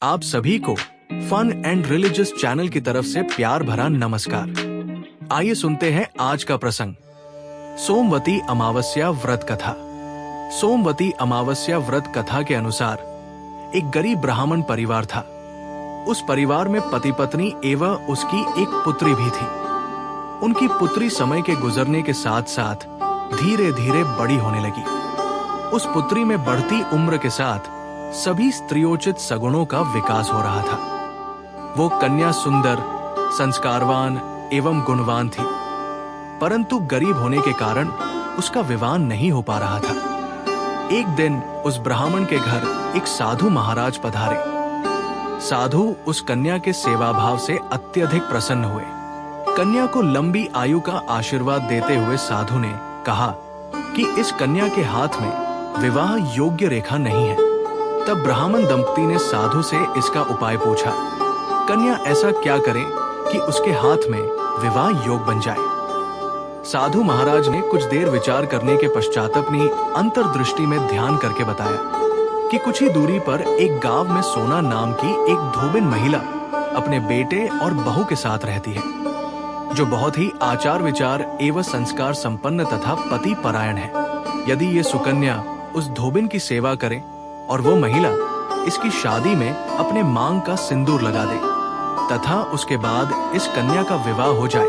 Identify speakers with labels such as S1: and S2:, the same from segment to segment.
S1: आप सभी को फन एंड रिलीजियस चैनल की तरफ से प्यार भरा नमस्कार। आइए सुनते हैं आज का प्रसंग। सोमवती अमावस्या व्रत कथा। सोमवती अमावस्या व्रत कथा के अनुसार एक गरीब ब्राह्मण परिवार था। उस परिवार में पति पत्नी एवं उसकी एक पुत्री भी थी। उनकी पुत्री समय के गुजरने के साथ साथ धीरे धीरे बड़ी होने लगी। उस पुत्री में बढ़ती उम्र के साथ सभी स्त्रियोचित सगुणों का विकास हो रहा था। वो कन्या सुंदर, संस्कारवान एवं गुणवान थी, परंतु गरीब होने के कारण उसका विवाह नहीं हो पा रहा था। एक दिन उस ब्राह्मण के घर एक साधु महाराज पधारे। साधु उस कन्या के सेवा भाव से अत्यधिक प्रसन्न हुए। कन्या को लंबी आयु का आशीर्वाद देते हुए साधु ने कहा कि इस कन्या के हाथ में विवाह योग्य रेखा नहीं है। तब ब्राह्मण दंपति ने साधु से इसका उपाय पूछा। कन्या ऐसा क्या करे कि उसके हाथ में विवाह योग बन जाए। साधु महाराज ने कुछ देर विचार करने के पश्चात अपनी अंतर्दृष्टि में ध्यान करके बताया कि कुछ ही दूरी पर एक गांव में सोना नाम की एक धोबिन महिला अपने बेटे और बहू के साथ रहती है, जो बहुत ही आचार विचार एवं संस्कार संपन्न तथा पति परायण है। यदि ये सुकन्या उस धोबिन की सेवा करे और वो महिला इसकी शादी में अपने मांग का सिंदूर लगा दे तथा उसके बाद इस कन्या का विवाह हो जाए,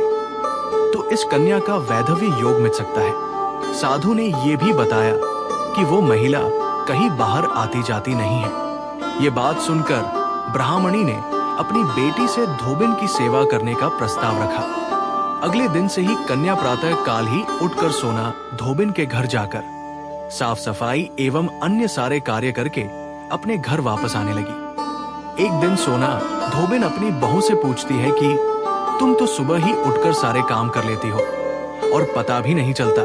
S1: तो इस कन्या का वैधव्य योग मिल सकता है। साधु ने ये भी बताया कि वो महिला कहीं बाहर आती जाती नहीं है। ये बात सुनकर ब्राह्मणी ने अपनी बेटी से धोबिन की सेवा करने का प्रस्ताव रखा। अगले दिन से ही कन्या प्रातः काल ही उठकर सोना धोबिन के घर जाकर साफ सफाई एवं अन्य सारे कार्य करके अपने घर वापस आने लगी। एक दिन सोना धोबिन अपनी बहू से पूछती है कि तुम तो सुबह ही उठकर सारे काम कर लेती हो और पता भी नहीं चलता।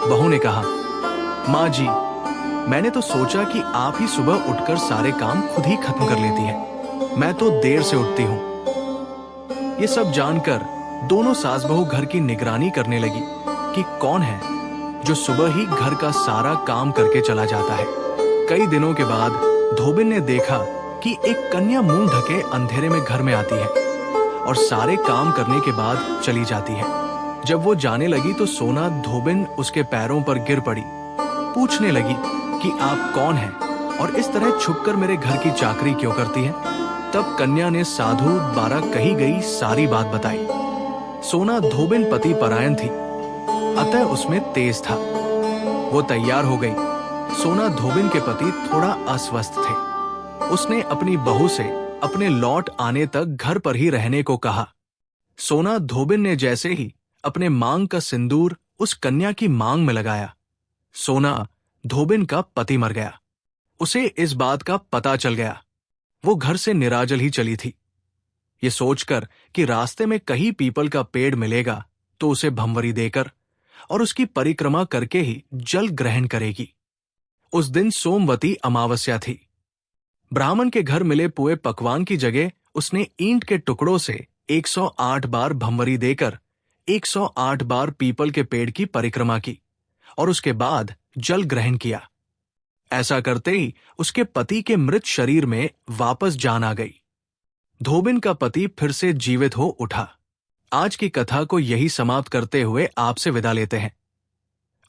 S1: बहू ने कहा, माँ जी, मैंने तो सोचा कि आप ही सुबह उठकर सारे काम खुद ही खत्म कर लेती हैं। मैं तो देर से उठती हूँ। ये सब जानकर दोनों सास बहू घर की निगरानी करने लगी कि कौन है जो सुबह ही घर का सारा काम करके चला जाता है। कई दिनों के बाद धोबिन ने देखा कि एक कन्या मुंह ढके अंधेरे में घर में आती है और सारे काम करने के बाद चली जाती है। जब वो जाने लगी तो सोना धोबिन उसके पैरों पर गिर पड़ी। पूछने लगी कि आप कौन हैं और इस तरह छुपकर मेरे घर की चाकरी क्यों करती हैं? तब कन्या ने साधु द्वारा कही गई सारी बात बताई। सोना धोबिन पति परायण थी, अतः उसमें तेज था। वो तैयार हो गई। सोना धोबिन के पति थोड़ा अस्वस्थ थे। उसने अपनी बहू से अपने लौट आने तक घर पर ही रहने को कहा। सोना धोबिन ने जैसे ही अपने मांग का सिंदूर उस कन्या की मांग में लगाया, सोना धोबिन का पति मर गया। उसे इस बात का पता चल गया। वो घर से निराजल ही चली थी। ये सोचकर कि रास्ते में कहीं पीपल का पेड़ मिलेगा तो उसे भंवरी देकर और उसकी परिक्रमा करके ही जल ग्रहण करेगी। उस दिन सोमवती अमावस्या थी। ब्राह्मण के घर मिले पुए पकवान की जगह उसने ईंट के टुकड़ों से 108 बार भंवरी देकर 108 बार पीपल के पेड़ की परिक्रमा की और उसके बाद जल ग्रहण किया। ऐसा करते ही उसके पति के मृत शरीर में वापस जान आ गई। धोबिन का पति फिर से जीवित हो उठा। आज की कथा को यही समाप्त करते हुए आपसे विदा लेते हैं।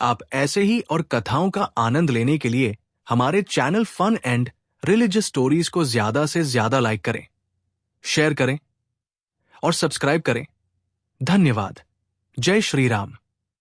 S1: आप ऐसे ही और कथाओं का आनंद लेने के लिए हमारे channel fun and religious stories को ज्यादा से ज्यादा लाइक करें, शेयर करें और सब्सक्राइब करें। धन्यवाद। जय श्री राम।